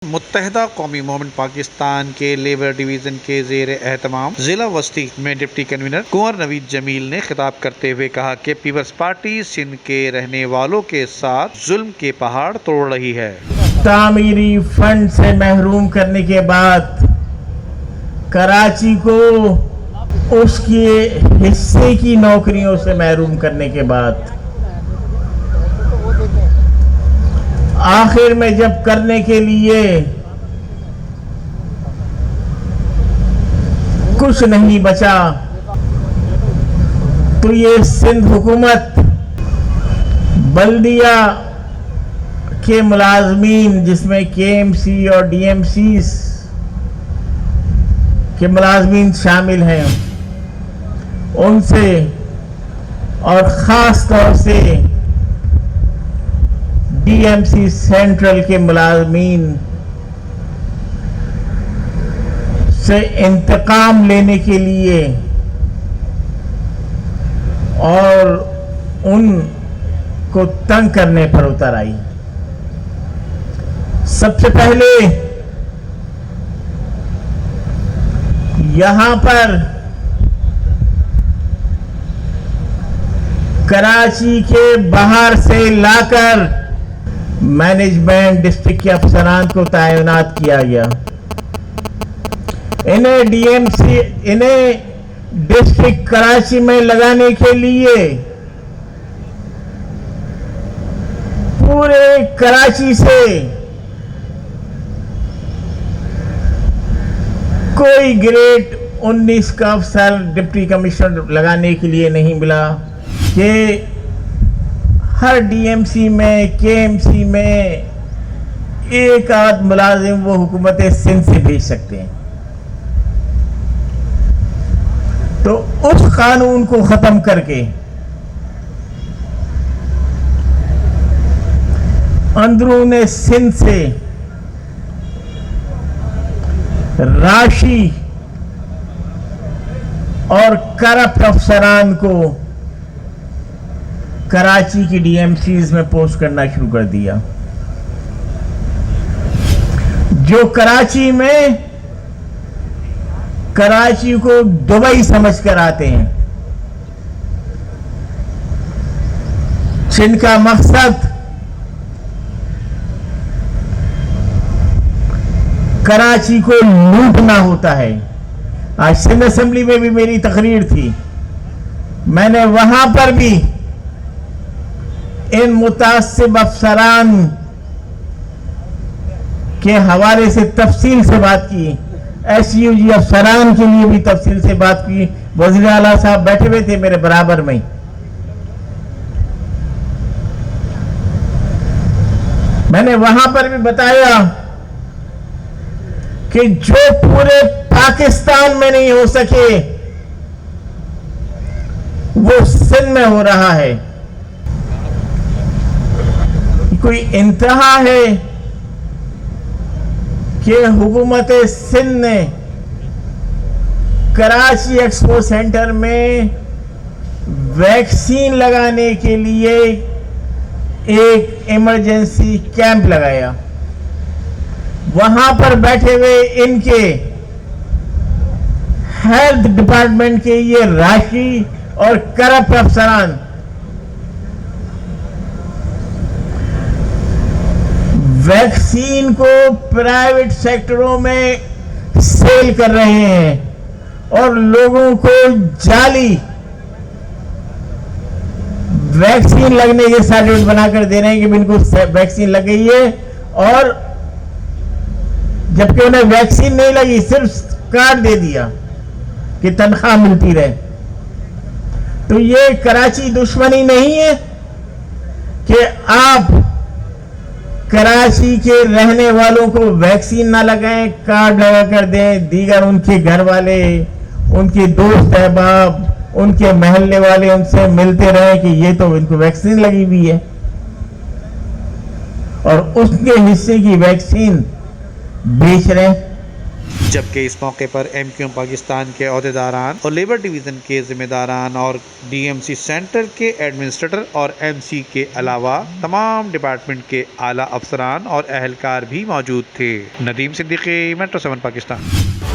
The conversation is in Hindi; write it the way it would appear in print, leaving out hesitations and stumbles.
मुत्तहदा कौमी मूवमेंट पाकिस्तान के लेबर डिवीजन के ज़ेर एहतमाम जिला वस्ती में डिप्टी कन्वीनर कुंवर नवीद जमील ने खिताब करते हुए कहा कि पीपल्स पार्टी सिंध के रहने वालों के साथ जुल्म के पहाड़ तोड़ रही है। तामीरी फंड से महरूम करने के बाद कराची को उसके हिस्से की नौकरियों से महरूम करने के बाद आखिर में जब करने के लिए कुछ नहीं बचा तो ये सिंध हुकूमत बल्दिया के मुलाजमीन जिसमें केएमसी और डीएमसी के मुलाजमीन शामिल हैं उनसे और ख़ास तौर से डीएमसी सेंट्रल के मुलाजमीन से इंतकाम लेने के लिए और उनको तंग करने पर उतर आई। सबसे पहले यहां पर कराची के बाहर से लाकर मैनेजमेंट डिस्ट्रिक्ट के अफसरान को तैनात किया गया। इन्हें डिस्ट्रिक्ट कराची में लगाने के लिए पूरे कराची से कोई ग्रेड 19 का अफसर डिप्टी कमिश्नर लगाने के लिए नहीं मिला कि हर डीएमसी में केएमसी में एक आध मुलाजिम वो हुकूमत सिंध से भेज सकते हैं। तो उस कानून को खत्म करके अंदरूने सिंध से राशि और करप्ट अफसरान को कराची की डीएमसीज में पोस्ट करना शुरू कर दिया, जो कराची को दुबई समझकर आते हैं, जिनका मकसद कराची को लूटना होता है। आज सिंध असेंबली में भी मेरी तकरीर थी, मैंने वहां पर भी इन मुतासिब अफसरान के हवाले से तफसील से बात की, एसयूजी अफसरान के लिए भी तफसील से बात की। वज़ीर आला साहब बैठे हुए थे मेरे बराबर में। मैंने वहां पर भी बताया कि जो पूरे पाकिस्तान में नहीं हो सके वो सिंध में हो रहा है। कोई इंतहा है कि हुकूमत सिंध ने कराची एक्सपो सेंटर में वैक्सीन लगाने के लिए एक इमरजेंसी कैंप लगाया। वहां पर बैठे हुए इनके हेल्थ डिपार्टमेंट के ये राशि और करप्ट अफसरान वैक्सीन को प्राइवेट सेक्टरों में सेल कर रहे हैं और लोगों को जाली वैक्सीन लगने के सर्टिफिकेट बनाकर दे रहे हैं कि इनको वैक्सीन लग गई है, और जबकि उन्हें वैक्सीन नहीं लगी, सिर्फ कार्ड दे दिया कि तनख्वाह मिलती रहे। तो ये कराची दुश्मनी नहीं है कि आप कराची के रहने वालों को वैक्सीन ना लगाएं, कार्ड लगा कर दें, दीगर उनके घर वाले, उनके दोस्त अहबाब, उनके महल्ले वाले उनसे मिलते रहे कि ये तो इनको वैक्सीन लगी हुई है, और उसके हिस्से की वैक्सीन बेच रहे हैं। जबकि इस मौके पर MQM पाकिस्तान के अहदेदारान और लेबर डिवीज़न के जिम्मेदारान और DMC सेंटर के एडमिनिस्ट्रेटर और MC के अलावा तमाम डिपार्टमेंट के आला अफसरान और अहलकार भी मौजूद थे। नदीम सिद्दीकी, मेट्रो 7 पाकिस्तान।